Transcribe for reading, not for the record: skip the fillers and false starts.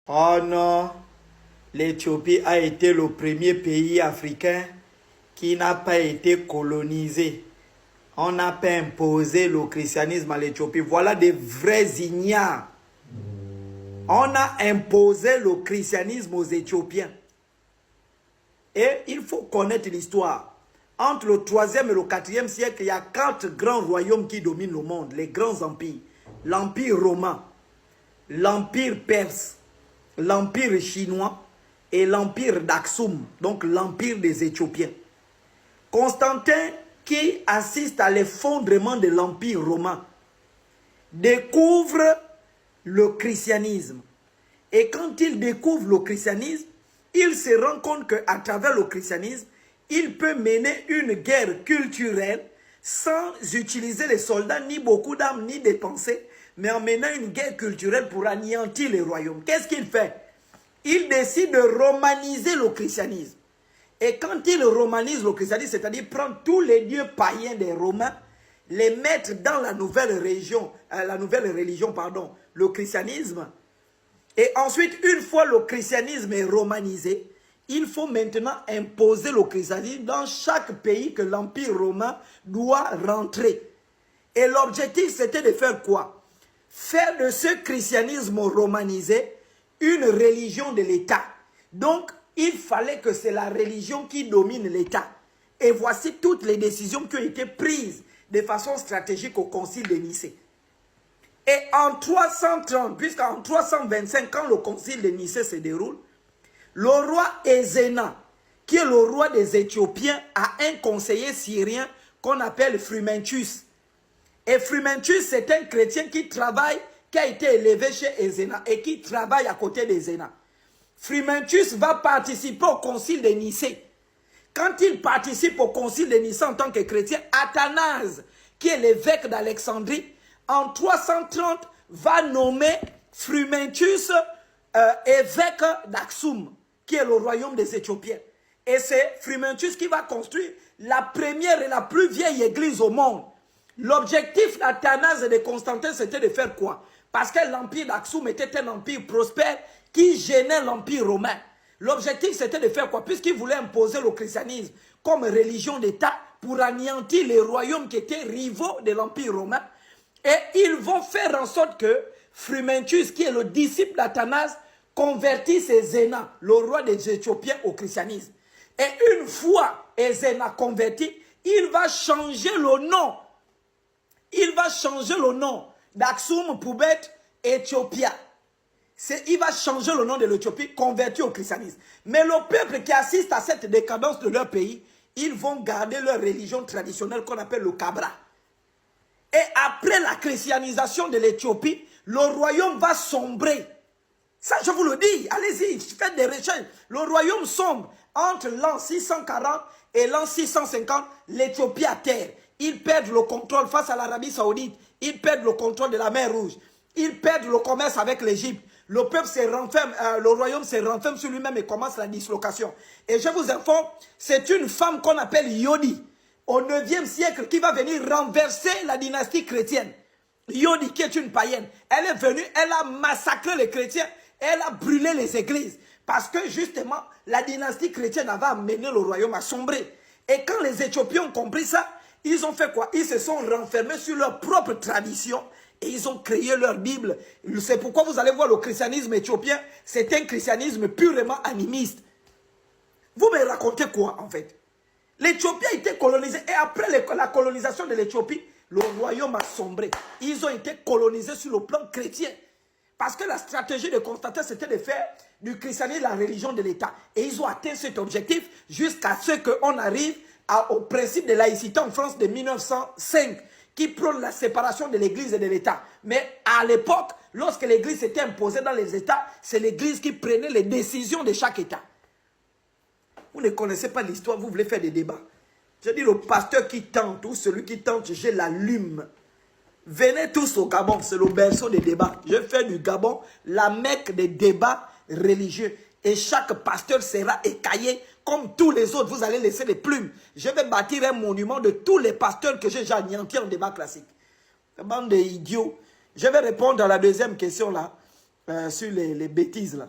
Oh non, l'Éthiopie a été le premier pays africain qui n'a pas été colonisé. On n'a pas imposé le christianisme à l'Éthiopie. Voilà des vrais ignares. On a imposé le christianisme aux Éthiopiens. Et il faut connaître l'histoire. Entre le 3e et le 4e siècle, il y a 4 grands royaumes qui dominent le monde, les grands empires. L'empire romain, l'empire perse, l'empire chinois et l'empire d'Aksum, donc l'empire des Éthiopiens. Constantin, qui assiste à l'effondrement de l'empire romain, découvre le christianisme. Et quand il découvre le christianisme, il se rend compte qu'à travers le christianisme, il peut mener une guerre culturelle sans utiliser les soldats, ni beaucoup d'armes, ni des pensées, mais en menant une guerre culturelle pour anéantir les royaumes. Qu'est-ce qu'il fait? Il décide de romaniser le christianisme. Et quand il romanise le christianisme, c'est-à-dire prendre tous les dieux païens des Romains, les mettre dans la nouvelle religion, le christianisme. Et ensuite, une fois le christianisme est romanisé, il faut maintenant imposer le christianisme dans chaque pays que l'Empire romain doit rentrer. Et l'objectif, c'était de faire quoi? Faire de ce christianisme romanisé une religion de l'État. Donc, il fallait que c'est la religion qui domine l'État. Et voici toutes les décisions qui ont été prises de façon stratégique au Concile de Nicée. Et en 330, puisqu'en 325, quand le Concile de Nicée se déroule, le roi Ezéna, qui est le roi des Éthiopiens, a un conseiller syrien qu'on appelle Frumentius. Et Frumentius, c'est un chrétien qui travaille, qui a été élevé chez Ezéna et qui travaille à côté d'Ezéna. Frumentius va participer au concile de Nicée. Quand il participe au concile de Nicée en tant que chrétien, Athanase, qui est l'évêque d'Alexandrie, en 330, va nommer Frumentius évêque d'Aksum, qui est le royaume des Éthiopiens. Et c'est Frumentius qui va construire la première et la plus vieille église au monde. L'objectif d'Athanase et de Constantin, c'était de faire quoi? Parce que l'empire d'Aksum était un empire prospère qui gênait l'empire romain. L'objectif, c'était de faire quoi? Puisqu'il voulait imposer le christianisme comme religion d'État pour anéantir les royaumes qui étaient rivaux de l'empire romain. Et ils vont faire en sorte que Frumentius, qui est le disciple d'Athanase, convertisse Ezéna, le roi des Éthiopiens, au christianisme. Et une fois Ezéna converti, il va changer le nom. Il va changer le nom d'Aksum pour mettre Éthiopia. Il va changer le nom de l'Éthiopie, converti au christianisme. Mais le peuple qui assiste à cette décadence de leur pays, ils vont garder leur religion traditionnelle qu'on appelle le Kabra. Et après la christianisation de l'Éthiopie, le royaume va sombrer. Ça, je vous le dis, allez-y, faites des recherches. Le royaume sombre entre l'an 640 et l'an 650, l'Éthiopie à terre. Ils perdent le contrôle face à l'Arabie Saoudite. Ils perdent le contrôle de la mer Rouge. Ils perdent le commerce avec l'Égypte. Le peuple se renferme, le royaume se renferme sur lui-même et commence la dislocation. Et je vous informe, c'est une femme qu'on appelle Yodi, au 9e siècle, qui va venir renverser la dynastie chrétienne. Yodi, qui est une païenne, elle est venue, elle a massacré les chrétiens, elle a brûlé les églises. Parce que justement, la dynastie chrétienne avait amené le royaume à sombrer. Et quand les Éthiopiens ont compris ça, ils ont fait quoi? Ils se sont renfermés sur leur propre tradition et ils ont créé leur Bible. C'est pourquoi vous allez voir le christianisme éthiopien, c'est un christianisme purement animiste. Vous me racontez quoi en fait? L'Éthiopie a été colonisée et après la colonisation de l'Éthiopie, le royaume a sombré. Ils ont été colonisés sur le plan chrétien. Parce que la stratégie de Constantin, c'était de faire du christianisme la religion de l'État. Et ils ont atteint cet objectif jusqu'à ce qu'on arrive au principe de laïcité en France de 1905, qui prône la séparation de l'Église et de l'État. Mais à l'époque, lorsque l'Église était imposée dans les États, c'est l'Église qui prenait les décisions de chaque État. Vous ne connaissez pas l'histoire, vous voulez faire des débats. Je dis le pasteur qui tente, ou celui qui tente, je l'allume. Venez tous au Gabon, c'est le berceau des débats. Je fais du Gabon la Mecque des débats religieux. Et chaque pasteur sera écaillé comme tous les autres. Vous allez laisser des plumes. Je vais bâtir un monument de tous les pasteurs que j'ai anéantis en débat classique. Une bande d'idiots. Je vais répondre à la deuxième question là. sur les bêtises là.